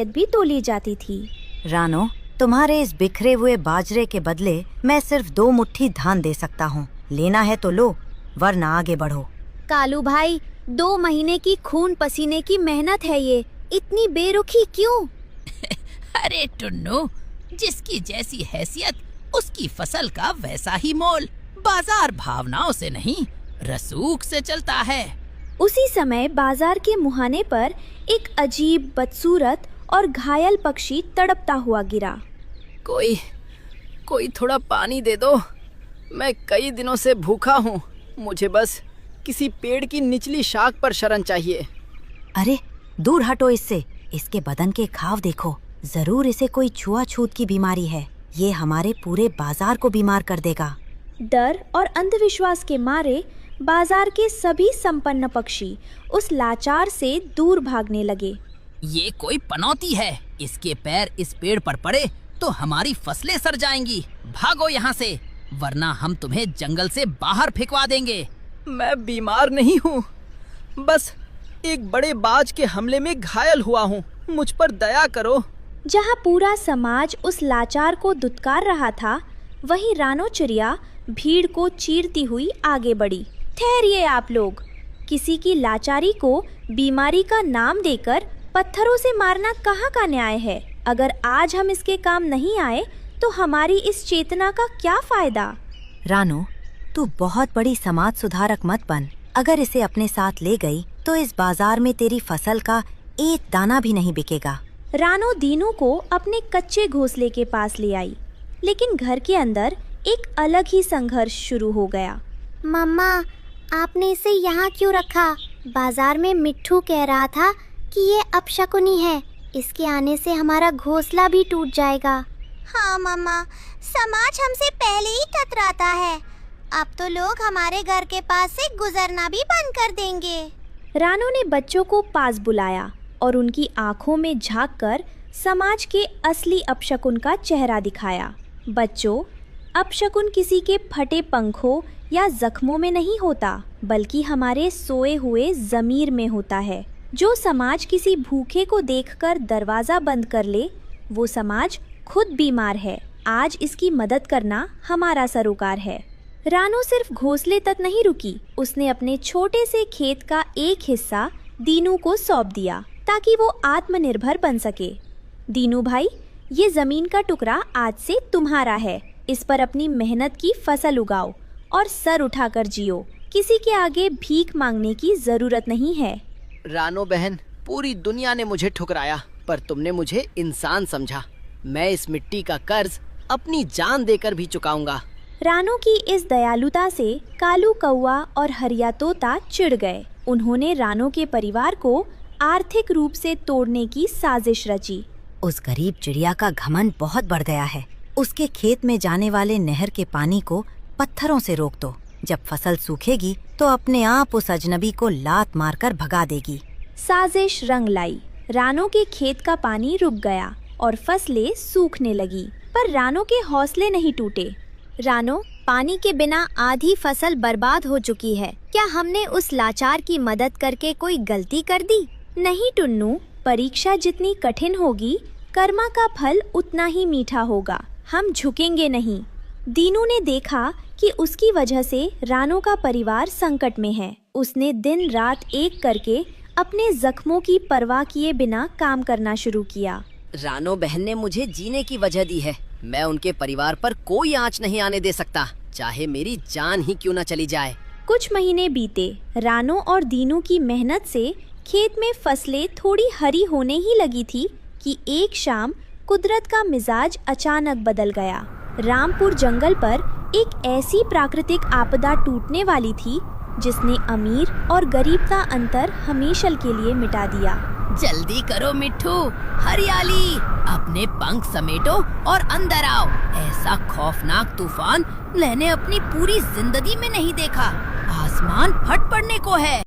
भी तोली जाती थी। रानो, तुम्हारे इस बिखरे हुए बाजरे के बदले मैं सिर्फ 2 मुट्ठी धान दे सकता हूँ। लेना है तो लो, वरना आगे बढ़ो। कालू भाई, 2 महीने की खून पसीने की मेहनत है ये, इतनी बेरुखी क्यों? अरे टुन्नू, जिसकी जैसी हैसियत उसकी फसल का वैसा ही मोल। बाजार भावनाओं से नहीं, रसूख से चलता है। उसी समय बाजार के मुहाने पर एक अजीब, बदसूरत और घायल पक्षी तड़पता हुआ गिरा। कोई थोड़ा पानी दे दो, मैं कई दिनों से भूखा हूँ। मुझे बस किसी पेड़ की निचली शाख पर शरण चाहिए। अरे दूर हटो इससे, इसके बदन के घाव देखो, जरूर इसे कोई छुआछूत की बीमारी है। ये हमारे पूरे बाजार को बीमार कर देगा। डर और अंधविश्वास के मारे बाजार के सभी संपन्न पक्षी उस लाचार से दूर भागने लगे। ये कोई पनौती है, इसके पैर इस पेड़ पर पड़े तो हमारी फसलें सड़ जाएंगी। भागो यहाँ से, वरना हम तुम्हें जंगल से बाहर फेंकवा देंगे। मैं बीमार नहीं हूँ, बस एक बड़े बाज के हमले में घायल हुआ हूँ। मुझ पर दया करो। जहाँ पूरा समाज उस लाचार को दुत्कार रहा था, वहीं रानो चिड़िया भीड़ को चीरती हुई आगे बढ़ी। ठहरिए आप लोग, किसी की लाचारी को बीमारी का नाम देकर पत्थरों से मारना कहाँ का न्याय है? अगर आज हम इसके काम नहीं आए तो हमारी इस चेतना का क्या फायदा? रानो, तू बहुत बड़ी समाज सुधारक मत बन। अगर इसे अपने साथ ले गई तो इस बाजार में तेरी फसल का एक दाना भी नहीं बिकेगा। रानो दीनू को अपने कच्चे घोंसले के पास ले आई, लेकिन घर के अंदर एक अलग ही संघर्ष शुरू हो गया। मम्मा, आपने इसे यहाँ क्यों रखा? बाजार में मिट्ठू कह रहा था कि ये अपशकुनी है, इसके आने से हमारा घोंसला भी टूट जाएगा। हाँ मम्मा, समाज हमसे पहले ही कतराता है। अब तो लोग हमारे घर के पास से गुजरना भी बंद कर देंगे। रानो ने बच्चों को पास बुलाया और उनकी आंखों में झांककर समाज के असली अपशकुन का चेहरा दिखाया। बच्चों, अपशकुन किसी के फटे पंखों या जख्मों में नहीं होता, बल्कि हमारे सोए हुए ज़मीर में होता है। जो समाज किसी भूखे को देखकर दरवाज़ा बंद कर ले, वो समाज खुद बीमार है। आज इसकी मदद करना हमारा सरोकार है। रानो सिर्फ घोंसले तक नहीं रुकी, उसने अपने छोटे से खेत का एक हिस्सा दीनू को सौंप दिया ताकि वो आत्मनिर्भर बन सके। दीनू भाई, ये ज़मीन का टुकड़ा आज से तुम्हारा है। इस पर अपनी मेहनत की फसल उगाओ और सर उठाकर जियो। किसी के आगे भीख मांगने की जरूरत नहीं है। रानो बहन, पूरी दुनिया ने मुझे ठुकराया, पर तुमने मुझे इंसान समझा। मैं इस मिट्टी का कर्ज अपनी जान देकर भी चुकाऊंगा। रानो की इस दयालुता से कालू कौआ और हरिया तोता चिढ़ गए। उन्होंने रानो के परिवार को आर्थिक रूप से तोड़ने की साजिश रची। उस गरीब चिड़िया का घमंड बहुत बढ़ गया है। उसके खेत में जाने वाले नहर के पानी को पत्थरों से रोक दो। जब फसल सूखेगी तो अपने आप उस अजनबी को लात मारकर भगा देगी। साजिश रंग लाई। रानो के खेत का पानी रुक गया और फसलें सूखने लगी, पर रानो के हौसले नहीं टूटे। रानो, पानी के बिना आधी फसल बर्बाद हो चुकी है। क्या हमने उस लाचार की मदद करके कोई गलती कर दी? नहीं टुन्नू, परीक्षा जितनी कठिन होगी, कर्मा का फल उतना ही मीठा होगा। हम झुकेंगे नहीं। दीनू ने देखा कि उसकी वजह से रानो का परिवार संकट में है। उसने दिन रात एक करके अपने जख्मों की परवाह किए बिना काम करना शुरू किया। रानो बहन ने मुझे जीने की वजह दी है। मैं उनके परिवार पर कोई आंच नहीं आने दे सकता, चाहे मेरी जान ही क्यों न चली जाए। कुछ महीने बीते। रानो और दीनू की मेहनत से खेत में फसलें थोड़ी हरी होने ही लगी थी कि एक शाम कुदरत का मिजाज अचानक बदल गया। रामपुर जंगल पर एक ऐसी प्राकृतिक आपदा टूटने वाली थी जिसने अमीर और गरीब का अंतर हमेशा के लिए मिटा दिया। जल्दी करो मिट्ठू, हरियाली, अपने पंख समेटो और अंदर आओ। ऐसा खौफनाक तूफान मैंने अपनी पूरी जिंदगी में नहीं देखा। आसमान फट पड़ने को है।